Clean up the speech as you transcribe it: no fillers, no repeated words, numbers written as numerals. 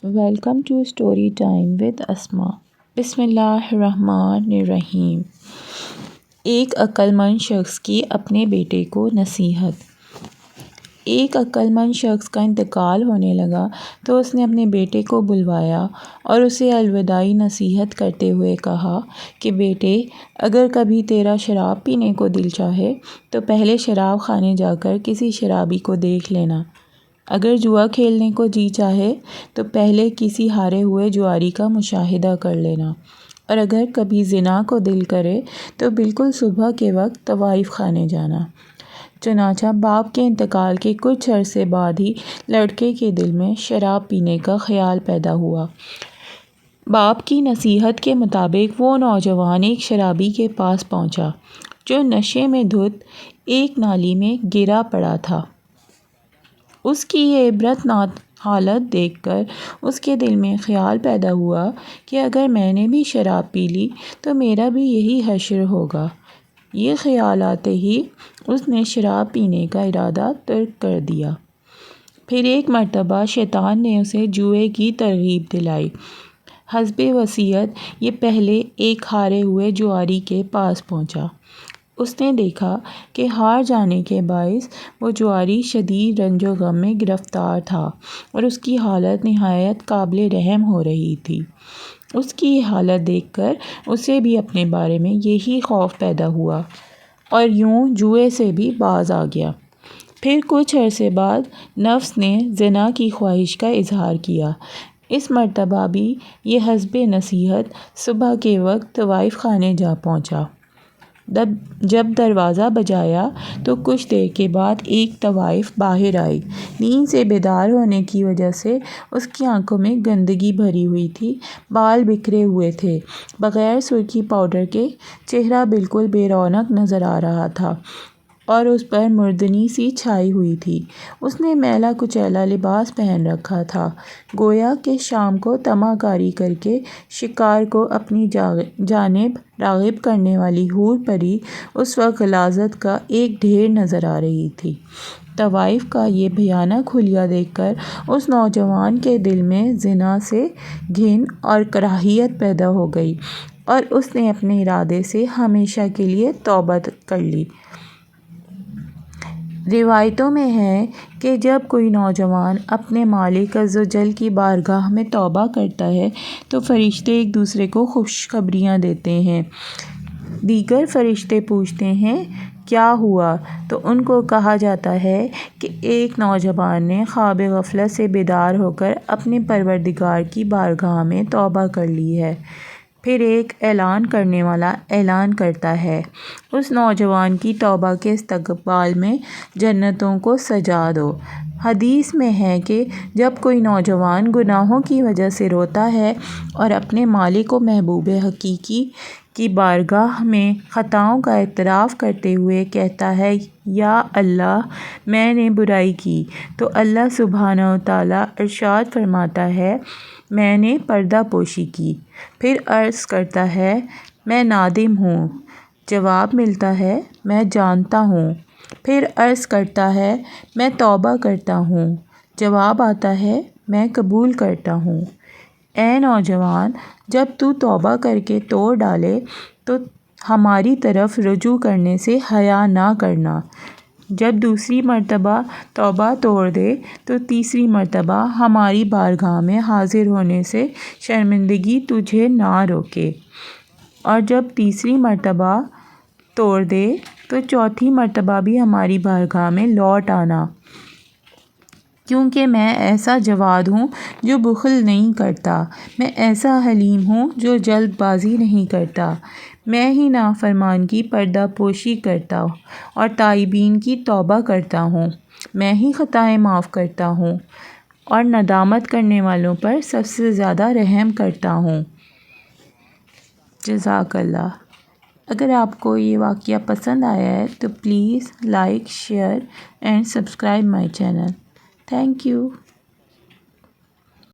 Welcome to story time with Asma. بسم اللہ الرحمن الرحیم۔ ایک عقل مند شخص کی اپنے بیٹے کو نصیحت۔ ایک عقل مند شخص کا انتقال ہونے لگا تو اس نے اپنے بیٹے کو بلوایا اور اسے الوداعی نصیحت کرتے ہوئے کہا کہ بیٹے، اگر کبھی تیرا شراب پینے کو دل چاہے تو پہلے شراب خانے جا کر کسی شرابی کو دیکھ لینا۔ اگر جوا کھیلنے کو جی چاہے تو پہلے کسی ہارے ہوئے جواری کا مشاہدہ کر لینا، اور اگر کبھی زنا کو دل کرے تو بالکل صبح کے وقت طوائف خانے جانا۔ چنانچہ باپ کے انتقال کے کچھ عرصے بعد ہی لڑکے کے دل میں شراب پینے کا خیال پیدا ہوا۔ باپ کی نصیحت کے مطابق وہ نوجوان ایک شرابی کے پاس پہنچا جو نشے میں دھت ایک نالی میں گرا پڑا تھا۔ اس کی یہ عبرتناک حالت دیکھ کر اس کے دل میں خیال پیدا ہوا کہ اگر میں نے بھی شراب پی لی تو میرا بھی یہی حشر ہوگا۔ یہ خیال آتے ہی اس نے شراب پینے کا ارادہ ترک کر دیا۔ پھر ایک مرتبہ شیطان نے اسے جوئے کی ترغیب دلائی۔ حسب وصیت یہ پہلے ایک ہارے ہوئے جواری کے پاس پہنچا۔ اس نے دیکھا کہ ہار جانے کے باعث وہ جواری شدید رنج و غم میں گرفتار تھا اور اس کی حالت نہایت قابل رحم ہو رہی تھی۔ اس کی یہ حالت دیکھ کر اسے بھی اپنے بارے میں یہی خوف پیدا ہوا اور یوں جوئے سے بھی باز آ گیا۔ پھر کچھ عرصے بعد نفس نے زنا کی خواہش کا اظہار کیا۔ اس مرتبہ بھی یہ حسب نصیحت صبح کے وقت طوائف خانے جا پہنچا۔ جب دروازہ بجایا تو کچھ دیر کے بعد ایک طوائف باہر آئی۔ نیند سے بیدار ہونے کی وجہ سے اس کی آنکھوں میں گندگی بھری ہوئی تھی، بال بکھرے ہوئے تھے، بغیر سرخی پاؤڈر کے چہرہ بالکل بے رونق نظر آ رہا تھا اور اس پر مردنی سی چھائی ہوئی تھی۔ اس نے میلا کچیلا لباس پہن رکھا تھا، گویا کہ شام کو طمع کاری کر کے شکار کو اپنی جانب راغب کرنے والی حور پری اس وقت غلاظت کا ایک ڈھیر نظر آ رہی تھی۔ طوائف کا یہ بھیانک حلیہ دیکھ کر اس نوجوان کے دل میں زنا سے گھن اور کراہیت پیدا ہو گئی اور اس نے اپنے ارادے سے ہمیشہ کے لیے توبہ کر لی۔ روایتوں میں ہے کہ جب کوئی نوجوان اپنے مالک عز و جل کی بارگاہ میں توبہ کرتا ہے تو فرشتے ایک دوسرے کو خوشخبریاں دیتے ہیں۔ دیگر فرشتے پوچھتے ہیں کیا ہوا؟ تو ان کو کہا جاتا ہے کہ ایک نوجوان نے خواب غفلت سے بیدار ہو کر اپنے پروردگار کی بارگاہ میں توبہ کر لی ہے۔ پھر ایک اعلان کرنے والا اعلان کرتا ہے، اس نوجوان کی توبہ کے استقبال میں جنتوں کو سجا دو۔ حدیث میں ہے کہ جب کوئی نوجوان گناہوں کی وجہ سے روتا ہے اور اپنے مالک و محبوب حقیقی کی بارگاہ میں خطاؤں کا اعتراف کرتے ہوئے کہتا ہے یا اللہ میں نے برائی کی، تو اللہ سبحانہ و تعالیٰ ارشاد فرماتا ہے میں نے پردہ پوشی کی۔ پھر عرض کرتا ہے میں نادم ہوں، جواب ملتا ہے میں جانتا ہوں۔ پھر عرض کرتا ہے میں توبہ کرتا ہوں، جواب آتا ہے میں قبول کرتا ہوں۔ اے نوجوان، جب تو توبہ کر کے توڑ ڈالے تو ہماری طرف رجوع کرنے سے حیا نہ کرنا۔ جب دوسری مرتبہ توبہ توڑ دے تو تیسری مرتبہ ہماری بارگاہ میں حاضر ہونے سے شرمندگی تجھے نہ روکے، اور جب تیسری مرتبہ توڑ دے تو چوتھی مرتبہ بھی ہماری بارگاہ میں لوٹ آنا، کیونکہ میں ایسا جواد ہوں جو بخل نہیں کرتا، میں ایسا حلیم ہوں جو جلد بازی نہیں کرتا، میں ہی نافرمان کی پردہ پوشی کرتا اور تائبین کی توبہ کرتا ہوں، میں ہی خطائیں معاف کرتا ہوں اور ندامت کرنے والوں پر سب سے زیادہ رحم کرتا ہوں۔ جزاک اللہ۔ اگر آپ کو یہ واقعہ پسند آیا ہے تو please like, share and subscribe my channel. Thank you.